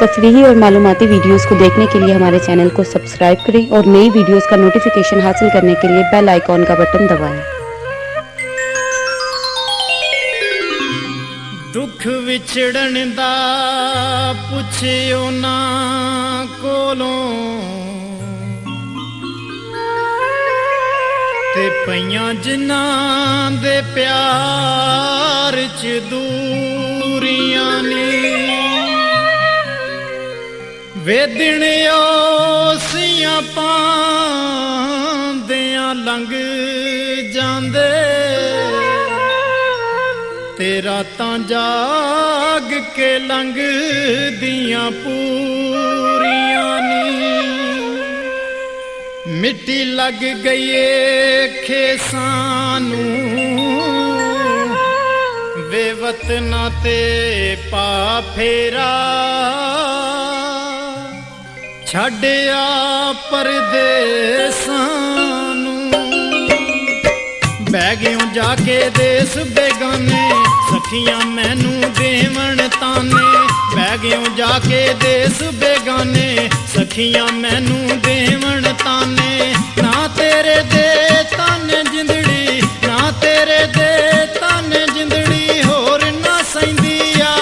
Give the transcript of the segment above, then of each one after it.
तफरीही और मालूमाती वीडियोस को देखने के लिए हमारे चैनल को सब्सक्राइब करें और नई वीडियोस का नोटिफिकेशन हासिल करने के लिए बेल आइकॉन का बटन दबाएं। दुख विछड़न दा पुछियो ना कोलों ते पईयां जिन्हां दे प्यार च दूरियां ने वे दिन ओसियां पांदियां लंघ जांदे ते रातां जाग के लंघ दियां पूरियां नी मिट्टी लग गई खेसां नूं वे वतना ते पा फेरा छड्डिया परदेसां नूं बह गयूं जाके देस बेगाने सखियां मैनू देवण ताने बह गयूं जाके देस बेगाने सखियां मैनू देवण ताने ना तेरे दे ताने जिंदड़ी ना तेरे दे ताने जिंदड़ी होर ना सैंदिया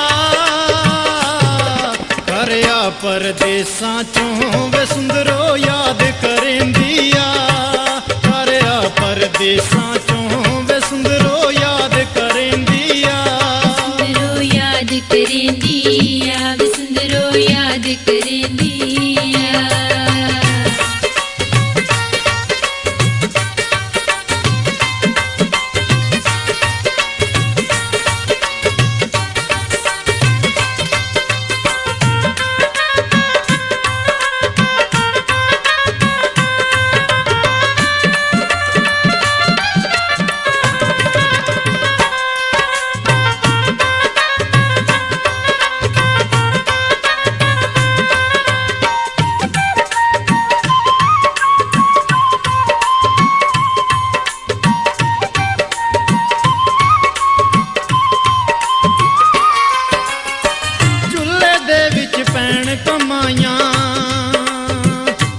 करया परदेसां चों वे सुंदरो याद करेंदिया करया परदेसां चों वे सुंदरो याद करेंदिया सुंदरो याद करेंदिया वे सुंदरो याद करेंदिया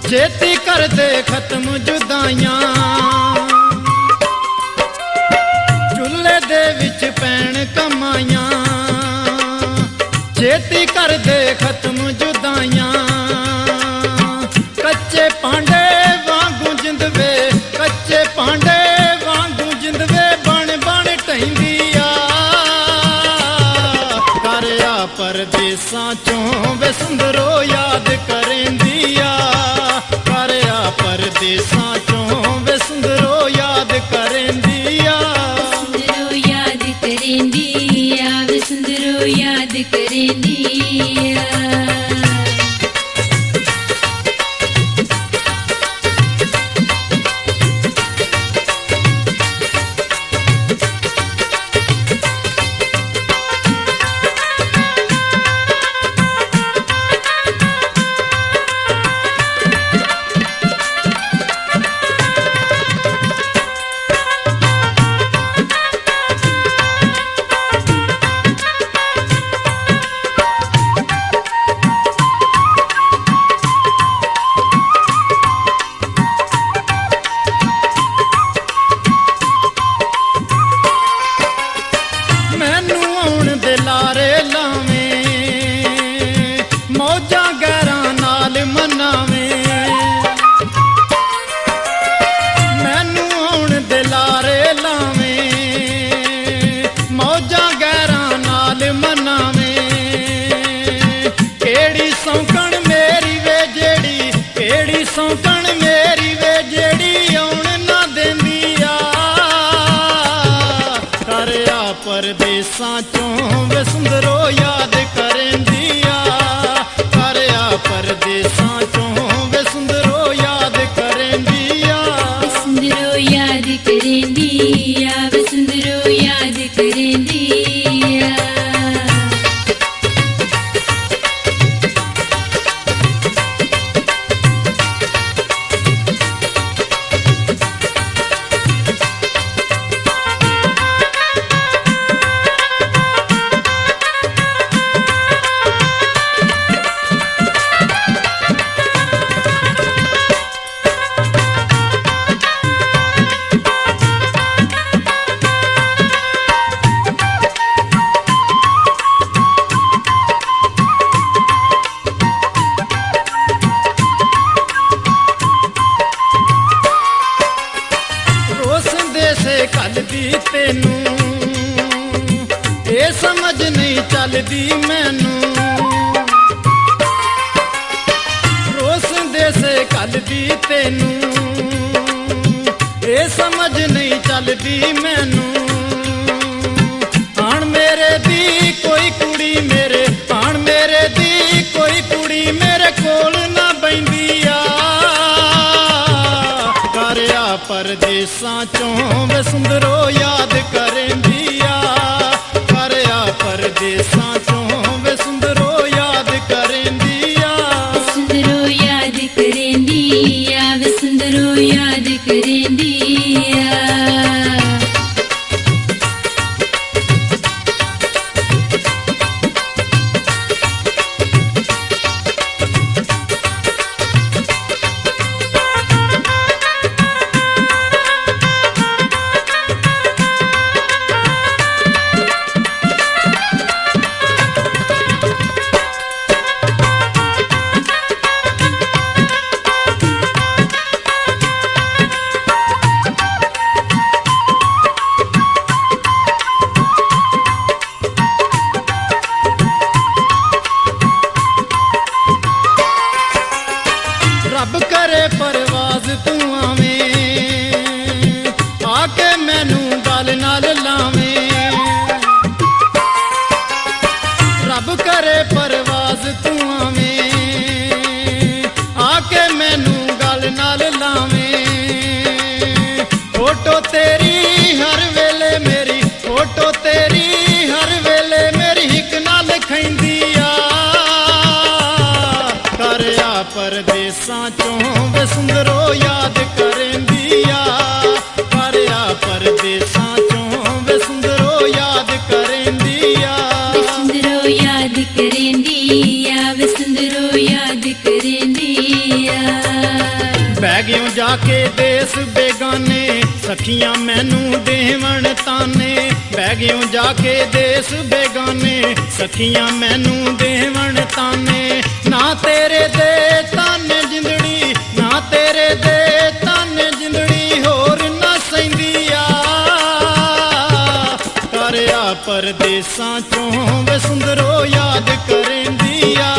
छेती कर दे खत्म जुदाइयां चुल्हे दे विच पैण कमाइयां छेती कर दे खत्म जुदाइयां कच्चे पांडे वांगू जिंदवे कच्चे पांडे वांगू जिंदवे बन बन ढैंदिया करया परदेसां चों वे सुंदरो याद करेंदिया परदेसां चों वे सुंदरो याद करेंदिया सुंदरो याद करेंदिया वे सुंदरो याद करेंदिया लारे लावें मौजा गैरां नाल मनावें मैनू आउण दे लारे लावें मौजा गैरां नाल मनावें केड़ी सौकण मेरी वे जेड़ी केड़ी सौकण मेरी वे जेड़ी आउण ना देंदिया करया परदेसां चों वे सुंदरो याद करेंदिया करया परदेसां चों वे सुंदरो याद करेंदिया सुंदरो याद करेंदिया वे सुंदरो याद करेंदिया ਕਰਦੀ ਮੈਨੂੰ ਰੋਸ ਦੇਸੇ ਕੱਲਦੀ ਤੈਨੂੰ ਇਹ ਸਮਝ ਨਹੀਂ ਚੱਲਦੀ ਮੈਨੂੰ ਆਣ ਮੇਰੇ ਦੀ ਕੋਈ ਕੁੜੀ ਮੇਰੇ ਆਣ ਮੇਰੇ ਦੀ ਕੋਈ ਕੁੜੀ ਮੇਰੇ ਕੋਲ ਨਾ ਬੈਂਦੀ ਆ ਕਰਿਆ ਪਰਦੇਸਾਂ ਚੋਂ ਵੇ ਸੁੰਦਰੋ ਯਾਦ ਕਰੇਂਦੀ ਆ ਕਰਿਆ ਪਰਦੇਸਾਂ ਚੋਂ ਵੇ ਸੁੰਦਰੋ ਯਾਦ ਕਰੇਂਦੀ ਆ ਸੁੰਦਰੋ ਯਾਦ ਕਰੇਂਦੀ ਆ ਵੇ ਸੁੰਦਰੋ ਯਾਦ ਕਰੇਂਦੀ ਆ ਰੱਬ ਕਰੇ ਪਰਵਾਜ਼ ਤੂੰ ਆਵੇਂ ਆ ਕੇ ਮੈਨੂੰ ਗਲ ਨਾਲ ਲਾਵੇਂ ਰੱਬ ਕਰੇ ਪਰਵਾਜ਼ ਤੂੰ ਆਵੇਂ ਆ ਕੇ ਮੈਨੂੰ ਗਲ ਨਾਲ ਲਾਵੇਂ ਫੋਟੋ ਤੇਰੀ ਹਰ ਵੇਲੇ ਮੇਰੀ ਫੋਟੋ ਤੇਰੀ ਹਰ ਵੇਲੇ ਮੇਰੀ ਹਿੱਕ ਨਾਲ ਖੈਂਦੀ ਆ ਕਰਿਆ ਪਰਦੇਸਾਂ ਚੋਂ ਵੇ ਸੁੰਦਰੋ ਯਾਦ ਕਰੇਂਦੀ ਆ ਕਰਿਆ ਪਰਦੇਸਾਂ ਚੋਂ ਵੇ ਸੁੰਦਰੋ ਯਾਦ ਕਰੇਂਦੀ ਆ ਵੇ ਸੁੰਦਰੋ ਯਾਦ ਕਰੇਂਦੀ ਆ ਵੇ ਸੁੰਦਰੋ ਯਾਦ ਕਰੇਂਦੀ ਆ ਬਹਿ ਗਿਓ ਜਾ ਕੇ ਦੇਸ ਬੇਗਾਨੇ ਸਖੀਆਂ ਮੈਨੂੰ ਦੇਵਣ ਤਾਨੇ ਬਹਿ ਗਿਓ ਜਾ ਕੇ ਦੇਸ ਬੇਗਾਨੇ ਸਖੀਆਂ ਮੈਨੂੰ ਦੇਵਣ ਤਾਨੇ ਨਾ ਤੇਰੇ ਦੇ ਤਾਨੇ ਜਿੰਦੜੀ ਨਾ ਤੇਰੇ ਦੇ ਤਾਨੇ ਜਿੰਦੜੀ ਹੋਰ ਨਾ ਸੈਂਦੀ ਆ ਕਰਿਆ ਪਰਦੇਸਾਂ ਚੋਂ ਵੇ ਸੁੰਦਰੋ ਯਾਦ ਕਰੇਂਦੀ ਆ